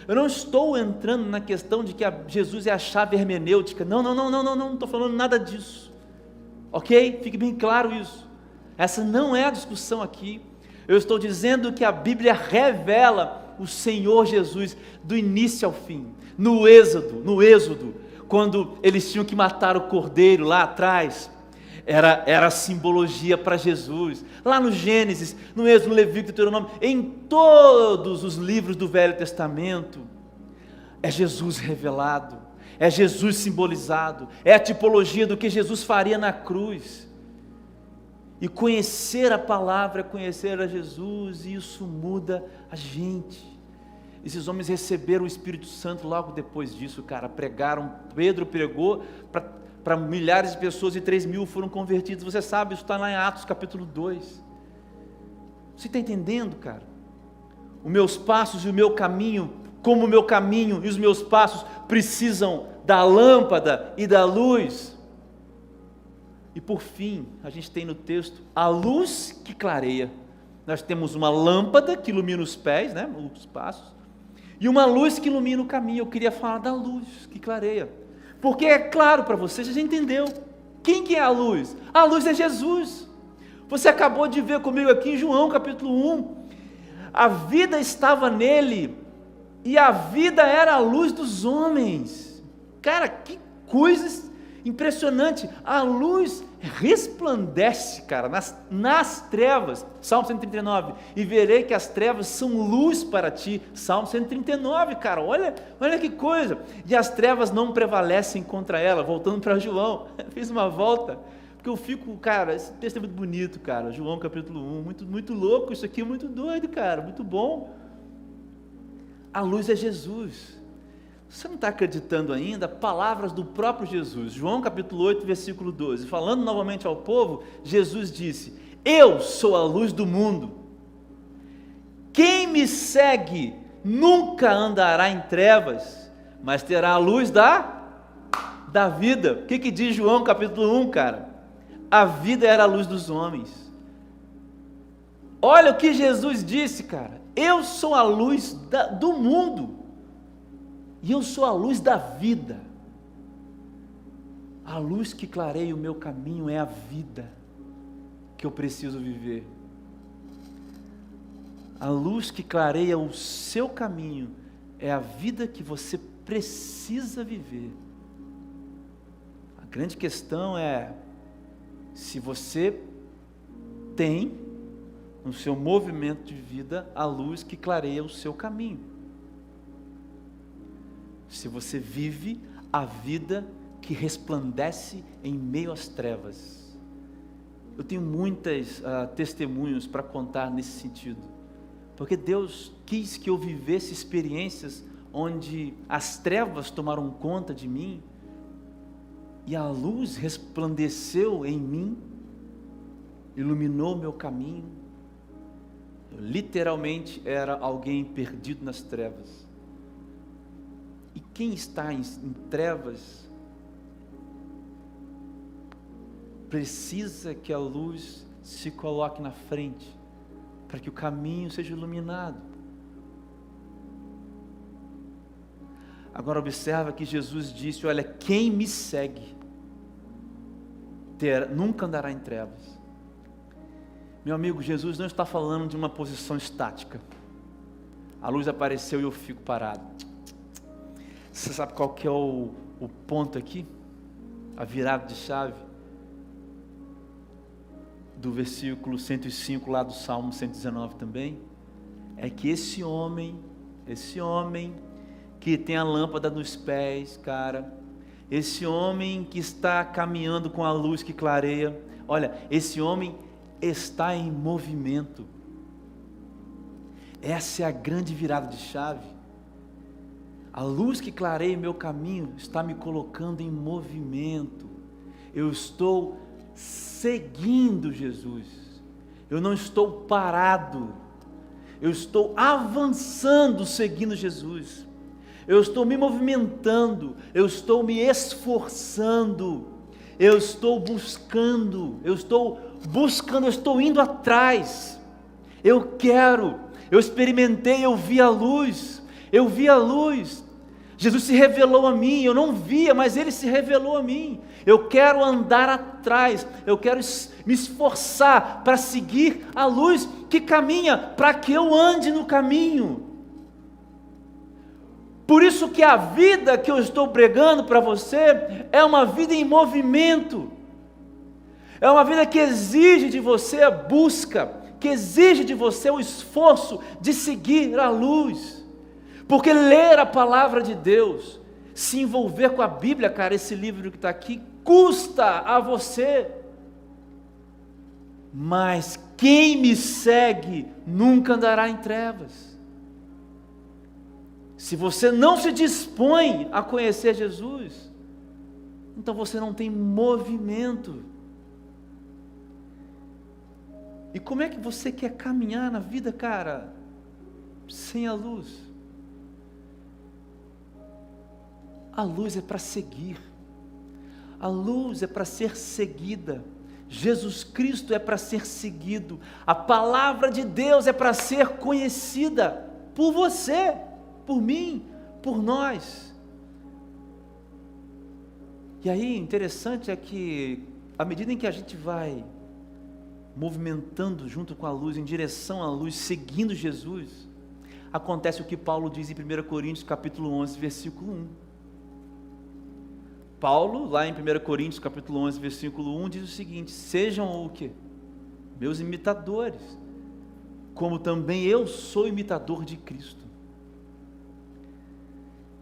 Eu não estou entrando na questão de que Jesus é a chave hermenêutica. Não estou falando nada disso. Ok? Fique bem claro isso. Essa não é a discussão aqui. Eu estou dizendo que a Bíblia revela o Senhor Jesus do início ao fim. No Êxodo, quando eles tinham que matar o cordeiro lá atrás, era a simbologia para Jesus. Lá no Gênesis, no Êxodo, no Levítico, no Deuteronômio, em todos os livros do Velho Testamento, é Jesus revelado, é Jesus simbolizado, é a tipologia do que Jesus faria na cruz. E conhecer a palavra, conhecer a Jesus, e isso muda a gente. Esses homens receberam o Espírito Santo logo depois disso, cara, pregaram, Pedro pregou para milhares de pessoas e 3.000 foram convertidos. Você sabe, isso está lá em Atos capítulo 2. Você está entendendo, cara? Os meus passos e o meu caminho, como o meu caminho e os meus passos precisam da lâmpada e da luz. E por fim, a gente tem no texto a luz que clareia. Nós temos uma lâmpada que ilumina os pés, né, os passos, e uma luz que ilumina o caminho. Eu queria falar da luz que clareia, porque é claro para você, você já entendeu. Quem que é a luz? A luz é Jesus. Você acabou de ver comigo aqui em João capítulo 1. A vida estava nele, e a vida era a luz dos homens. Cara, que coisa impressionante. A luz resplandece, cara, nas trevas. Salmo 139, e verei que as trevas são luz para ti. Salmo 139, cara, olha que coisa. E as trevas não prevalecem contra ela. Voltando para João, fiz uma volta, Porque eu fico, cara, esse texto é muito bonito, cara. João capítulo 1, muito, muito louco, isso aqui é muito doido, cara, muito bom. A luz é Jesus. Você não está acreditando ainda? Palavras do próprio Jesus. João capítulo 8, versículo 12. Falando novamente ao povo, Jesus disse: eu sou a luz do mundo. Quem me segue nunca andará em trevas, mas terá a luz da vida. O que diz João capítulo 1, cara? A vida era a luz dos homens. Olha o que Jesus disse, cara. Eu sou a luz do mundo. E eu sou a luz da vida. A luz que clareia o meu caminho é a vida que eu preciso viver. A luz que clareia o seu caminho é a vida que você precisa viver. A grande questão é se você tem no seu movimento de vida a luz que clareia o seu caminho. Se você vive a vida que resplandece em meio às trevas. Eu tenho muitos testemunhos para contar nesse sentido, porque Deus quis que eu vivesse experiências onde as trevas tomaram conta de mim, e a luz resplandeceu em mim, iluminou meu caminho. Eu literalmente era alguém perdido nas trevas. E quem está em trevas precisa que a luz se coloque na frente, para que o caminho seja iluminado. Agora observa que Jesus disse: olha, quem me segue nunca andará em trevas. Meu amigo, Jesus não está falando de uma posição estática. A luz apareceu e eu fico parado. Você sabe qual que é o ponto aqui? A virada de chave do versículo 105 lá do Salmo 119 também, é que esse homem que tem a lâmpada nos pés, cara, esse homem que está caminhando com a luz que clareia, olha, esse homem está em movimento. Essa é a grande virada de chave. A luz que clareia meu caminho está me colocando em movimento. Eu estou seguindo Jesus. Eu não estou parado. Eu estou avançando seguindo Jesus. Eu estou me movimentando. Eu estou me esforçando. Eu estou buscando. Eu estou indo atrás. Eu experimentei, eu vi a luz. Jesus se revelou a mim, eu não via, mas Ele se revelou a mim. Eu quero andar atrás, eu quero me esforçar para seguir a luz que caminha, para que eu ande no caminho. Por isso que a vida que eu estou pregando para você é uma vida em movimento. É uma vida que exige de você a busca, que exige de você o esforço de seguir a luz. Porque ler a palavra de Deus, se envolver com a Bíblia, cara, esse livro que está aqui, custa a você. Mas quem me segue nunca andará em trevas. Se você não se dispõe a conhecer Jesus, então você não tem movimento. E como é que você quer caminhar na vida, cara, sem a luz? A luz é para seguir, a luz é para ser seguida, Jesus Cristo é para ser seguido, a palavra de Deus é para ser conhecida por você, por mim, por nós. E aí, interessante é que, à medida em que a gente vai movimentando junto com a luz, em direção à luz, seguindo Jesus, acontece o que Paulo diz em 1 Coríntios capítulo 11, versículo 1. Paulo, lá em 1 Coríntios capítulo 11, versículo 1, diz o seguinte: sejam o quê? Meus imitadores, como também eu sou imitador de Cristo.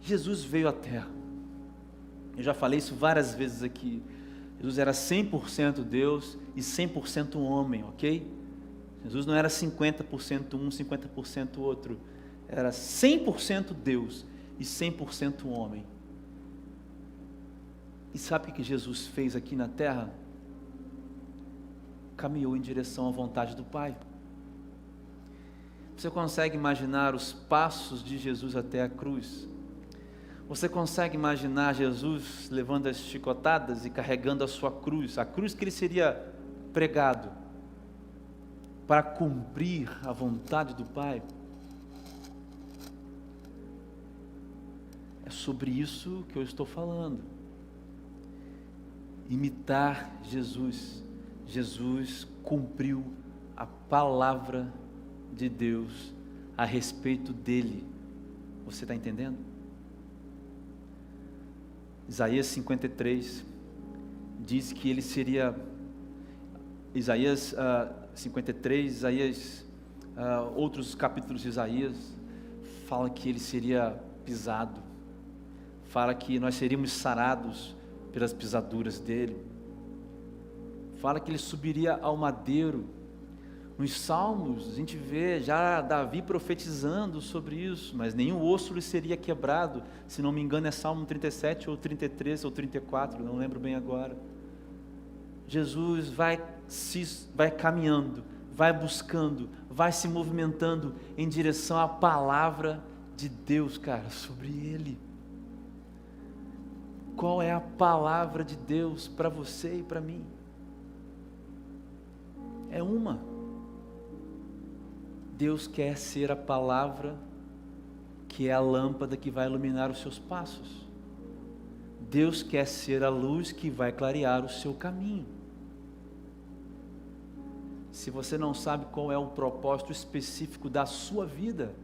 Jesus veio à terra, eu já falei isso várias vezes aqui. Jesus era 100% Deus e 100% homem, ok? Jesus não era 50% um, 50% outro. Era 100% Deus e 100% homem. E sabe o que Jesus fez aqui na terra? Caminhou em direção à vontade do Pai. Você consegue imaginar os passos de Jesus até a cruz? Você consegue imaginar Jesus levando as chicotadas e carregando a sua cruz, a cruz que ele seria pregado para cumprir a vontade do Pai? É sobre isso que eu estou falando. Imitar Jesus. Jesus cumpriu a palavra de Deus a respeito dele. Você está entendendo? Isaías 53 diz que ele seria, Isaías 53, Isaías, outros capítulos de Isaías, fala que ele seria pisado, fala que nós seríamos sarados pelas pisaduras dele, fala que ele subiria ao madeiro. Nos Salmos a gente vê já Davi profetizando sobre isso, mas nenhum osso lhe seria quebrado. Se não me engano é Salmo 37 ou 33 ou 34, não lembro bem agora. Jesus vai caminhando, vai buscando, vai se movimentando em direção à palavra de Deus, cara, sobre ele. Qual é a palavra de Deus para você e para mim? É uma. Deus quer ser a palavra que é a lâmpada que vai iluminar os seus passos. Deus quer ser a luz que vai clarear o seu caminho. Se você não sabe qual é o propósito específico da sua vida,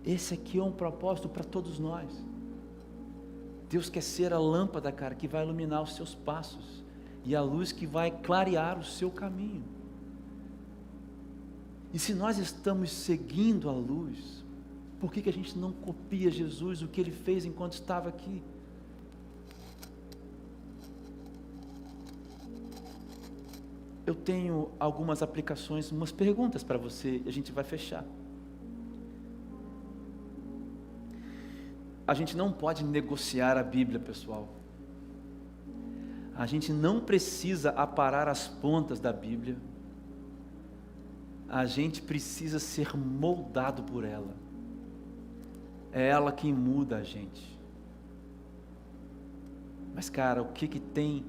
esse aqui é um propósito para todos nós. Deus quer ser a lâmpada, cara, que vai iluminar os seus passos e a luz que vai clarear o seu caminho. E se nós estamos seguindo a luz, por que a gente não copia Jesus, o que ele fez enquanto estava aqui? Eu tenho algumas aplicações, umas perguntas para você, e a gente vai fechar. A gente não pode negociar a Bíblia, pessoal. A gente não precisa aparar as pontas da Bíblia. A gente precisa ser moldado por ela. É ela quem muda a gente. Mas cara, o que tem,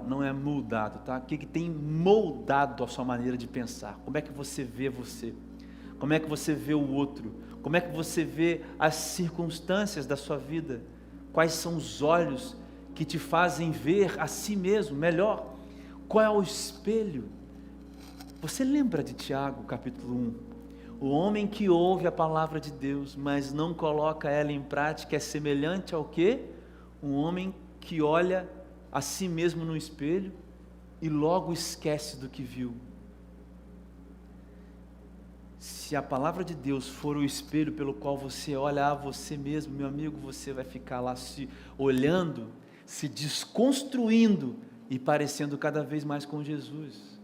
não é moldado, tá? O que tem moldado a sua maneira de pensar? Como é que você vê você? Como é que você vê o outro? Como é que você vê as circunstâncias da sua vida? Quais são os olhos que te fazem ver a si mesmo melhor? Qual é o espelho? Você lembra de Tiago, capítulo 1? O homem que ouve a palavra de Deus, mas não coloca ela em prática, é semelhante ao quê? Um homem que olha a si mesmo no espelho e logo esquece do que viu. Se a palavra de Deus for o espelho pelo qual você olha a você mesmo, meu amigo, você vai ficar lá se olhando, se desconstruindo e parecendo cada vez mais com Jesus.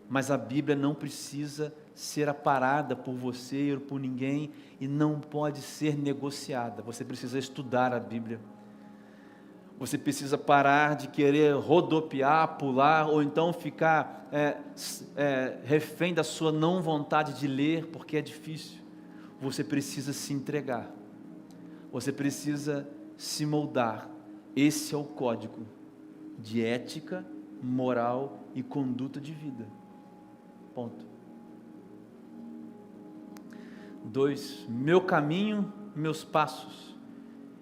Mas a Bíblia não precisa ser aparada por você ou por ninguém e não pode ser negociada. Você precisa estudar a Bíblia. Você precisa parar de querer rodopiar, pular ou então ficar refém da sua não vontade de ler, porque é difícil. Você precisa se entregar. Você precisa se moldar. Esse é o código de ética, moral e conduta de vida. Ponto. 2, meu caminho, meus passos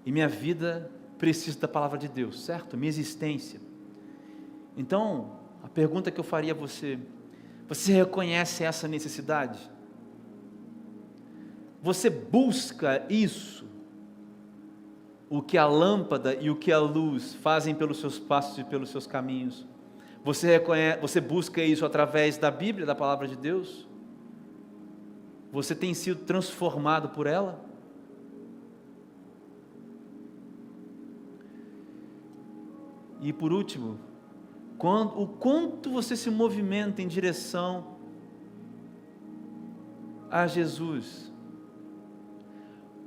e minha vida precisa da palavra de Deus, certo? Minha existência. Então, a pergunta que eu faria a você: você reconhece essa necessidade? Você busca isso? O que a lâmpada e o que a luz fazem pelos seus passos e pelos seus caminhos? Você busca isso através da Bíblia, da palavra de Deus? Você tem sido transformado por ela? E por último, o quanto você se movimenta em direção a Jesus.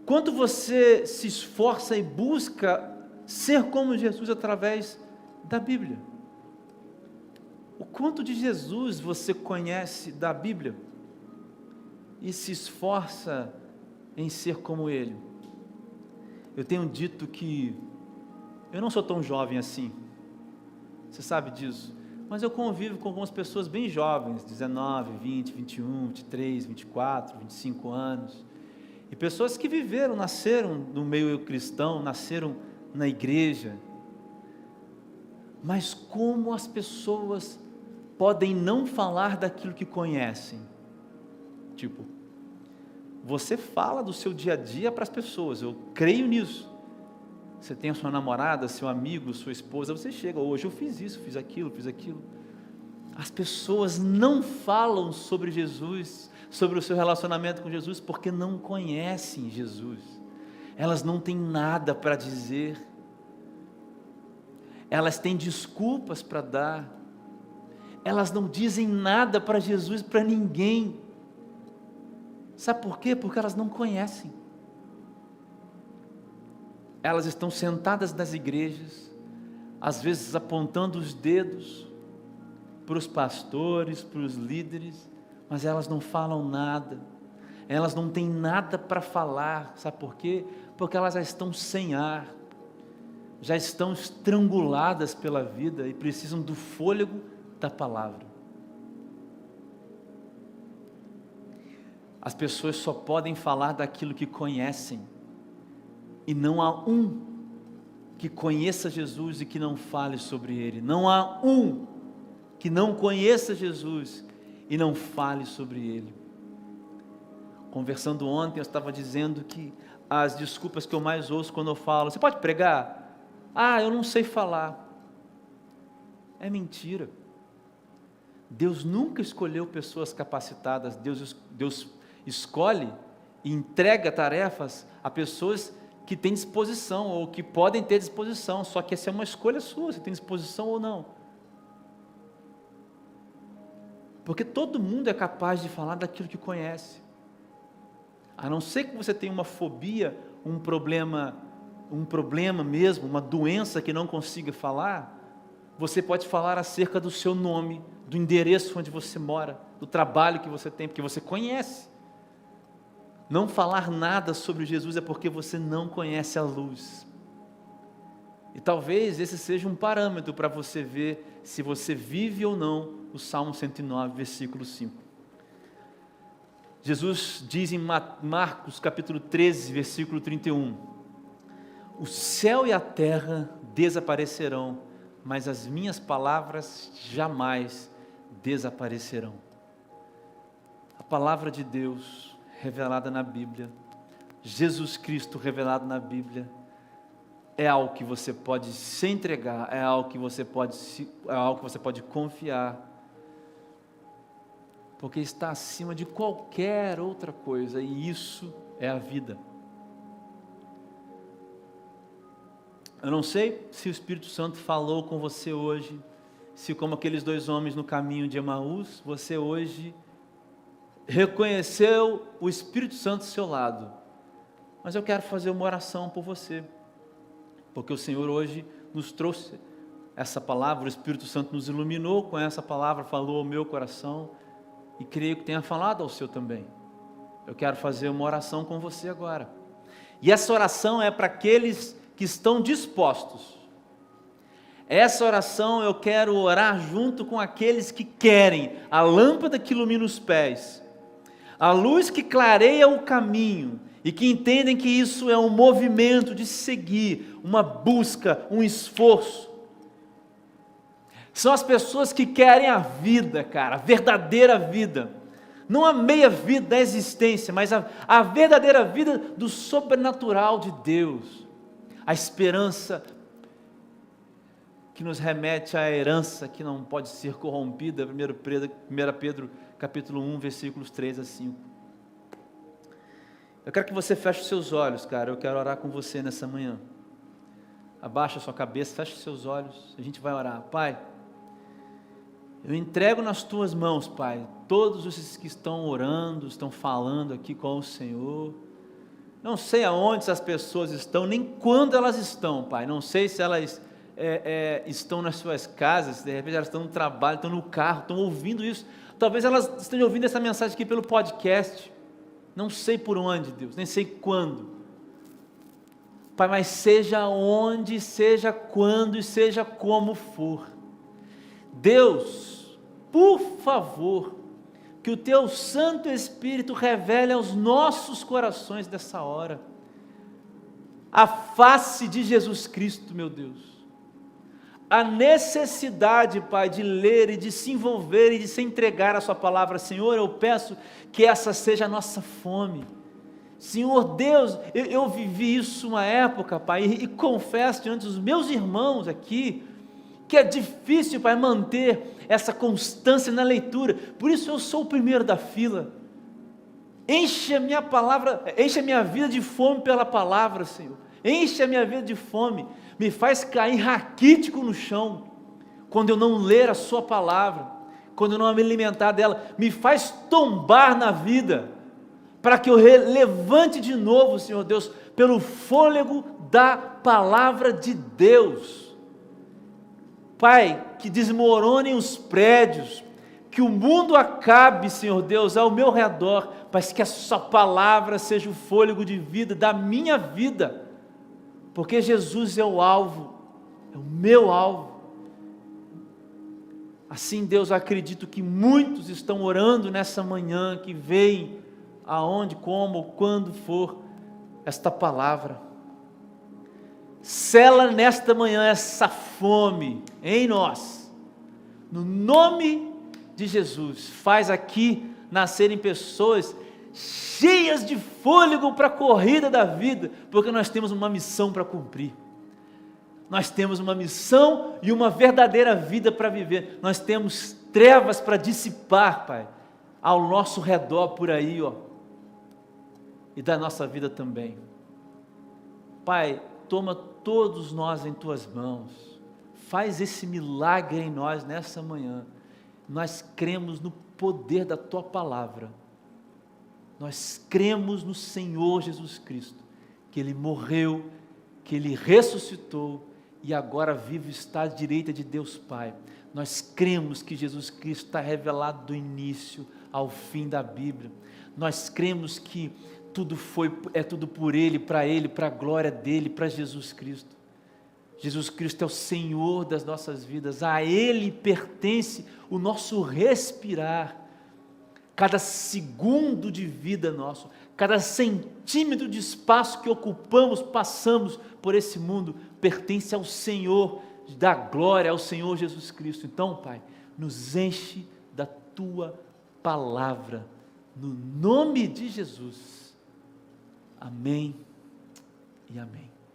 Quanto você se esforça e busca ser como Jesus através da Bíblia. O quanto de Jesus você conhece da Bíblia e se esforça em ser como Ele. Eu tenho dito que eu não sou tão jovem assim, você sabe disso, mas eu convivo com algumas pessoas bem jovens, 19, 20, 21, 23, 24, 25 anos, e pessoas que viveram, nasceram no meio cristão, nasceram na igreja, mas como as pessoas podem não falar daquilo que conhecem? Tipo, você fala do seu dia a dia para as pessoas, eu creio nisso. Você tem a sua namorada, seu amigo, sua esposa, você chega, hoje eu fiz isso, fiz aquilo. As pessoas não falam sobre Jesus, sobre o seu relacionamento com Jesus, porque não conhecem Jesus. Elas não têm nada para dizer. Elas têm desculpas para dar. Elas não dizem nada para Jesus, para ninguém. Sabe por quê? Porque elas não conhecem. Elas estão sentadas nas igrejas, às vezes apontando os dedos para os pastores, para os líderes, mas elas não falam nada. Elas não têm nada para falar. Sabe por quê? Porque elas já estão sem ar, já estão estranguladas pela vida e precisam do fôlego da palavra. As pessoas só podem falar daquilo que conhecem, e não há um que conheça Jesus e que não fale sobre Ele. Não há um que não conheça Jesus e não fale sobre Ele. Conversando ontem, eu estava dizendo que as desculpas que eu mais ouço quando eu falo, você pode pregar? Ah, eu não sei falar. É mentira. Deus nunca escolheu pessoas capacitadas. Deus escolhe e entrega tarefas a pessoas que têm disposição, ou que podem ter disposição, só que essa é uma escolha sua, você tem disposição ou não. Porque todo mundo é capaz de falar daquilo que conhece, a não ser que você tenha uma fobia, um problema mesmo, uma doença que não consiga falar. Você pode falar acerca do seu nome, do endereço onde você mora, do trabalho que você tem, porque você conhece. Não falar nada sobre Jesus é porque você não conhece a luz. E talvez esse seja um parâmetro para você ver se você vive ou não o Salmo 109, versículo 5. Jesus diz em Marcos capítulo 13, versículo 31, o céu e a terra desaparecerão, mas as minhas palavras jamais desaparecerão. A palavra de Deus revelada na Bíblia, Jesus Cristo revelado na Bíblia, é algo que você pode se entregar, é algo que você pode confiar, porque está acima de qualquer outra coisa, e isso é a vida. Eu não sei se o Espírito Santo falou com você hoje, se como aqueles dois homens no caminho de Emaús, você hoje reconheceu o Espírito Santo ao seu lado, mas eu quero fazer uma oração por você, porque o Senhor hoje nos trouxe essa palavra, o Espírito Santo nos iluminou com essa palavra, falou ao meu coração, e creio que tenha falado ao seu também. Eu quero fazer uma oração com você agora, e essa oração é para aqueles que estão dispostos. Essa oração eu quero orar junto com aqueles que querem a lâmpada que ilumina os pés, a luz que clareia o caminho, e que entendem que isso é um movimento de seguir, uma busca, um esforço. São as pessoas que querem a vida, cara, a verdadeira vida, não a meia vida da existência, mas a verdadeira vida do sobrenatural de Deus, a esperança que nos remete à herança que não pode ser corrompida, 1 Pedro capítulo 1, versículos 3 a 5. Eu quero que você feche os seus olhos, cara, eu quero orar com você nessa manhã. Abaixa a sua cabeça, feche seus olhos, a gente vai orar. Pai, eu entrego nas tuas mãos, Pai, todos esses que estão orando, estão falando aqui com o Senhor. Não sei aonde essas pessoas estão, nem quando elas estão, Pai. Não sei se elas estão nas suas casas, de repente elas estão no trabalho, estão no carro, estão ouvindo isso. Talvez elas estejam ouvindo essa mensagem aqui pelo podcast. Não sei por onde, Deus, nem sei quando. Pai, mas seja onde, seja quando e seja como for. Deus, por favor, que o Teu Santo Espírito revele aos nossos corações dessa hora a face de Jesus Cristo, meu Deus. A necessidade, Pai, de ler e de se envolver e de se entregar à Sua palavra. Senhor, eu peço que essa seja a nossa fome. Senhor Deus, eu vivi isso uma época, Pai, e confesso diante dos meus irmãos aqui, que é difícil, Pai, manter essa constância na leitura. Por isso eu sou o primeiro da fila. Enche a minha palavra, enche a minha vida de fome pela palavra, Senhor. Enche a minha vida de fome. Me faz cair raquítico no chão quando eu não ler a Sua palavra, quando eu não me alimentar dela. Me faz tombar na vida, para que eu levante de novo, Senhor Deus, pelo fôlego da palavra de Deus. Pai, que desmoronem os prédios, que o mundo acabe, Senhor Deus, ao meu redor, mas que a Sua palavra seja o fôlego de vida da minha vida, porque Jesus é o alvo, é o meu alvo. Assim, Deus, eu acredito que muitos estão orando nessa manhã, que veem aonde, como, quando for esta palavra. Sela nesta manhã essa fome em nós, no nome de Jesus. Faz aqui nascerem pessoas cheias de fôlego para a corrida da vida, porque nós temos uma missão para cumprir. Nós temos uma missão e uma verdadeira vida para viver. Nós temos trevas para dissipar, Pai, ao nosso redor por aí, ó, e da nossa vida também. Pai, toma todos nós em Tuas mãos, faz esse milagre em nós nessa manhã. Nós cremos no poder da Tua palavra, nós cremos no Senhor Jesus Cristo, que Ele morreu, que Ele ressuscitou e agora vive está à direita de Deus Pai. Nós cremos que Jesus Cristo está revelado do início ao fim da Bíblia. Nós cremos que é tudo por Ele, para a glória dEle, para Jesus Cristo. Jesus Cristo é o Senhor das nossas vidas, a Ele pertence o nosso respirar. Cada segundo de vida nosso, cada centímetro de espaço que ocupamos, passamos por esse mundo, pertence ao Senhor da glória, ao Senhor Jesus Cristo. Então, Pai, nos enche da Tua palavra, no nome de Jesus. Amém e amém.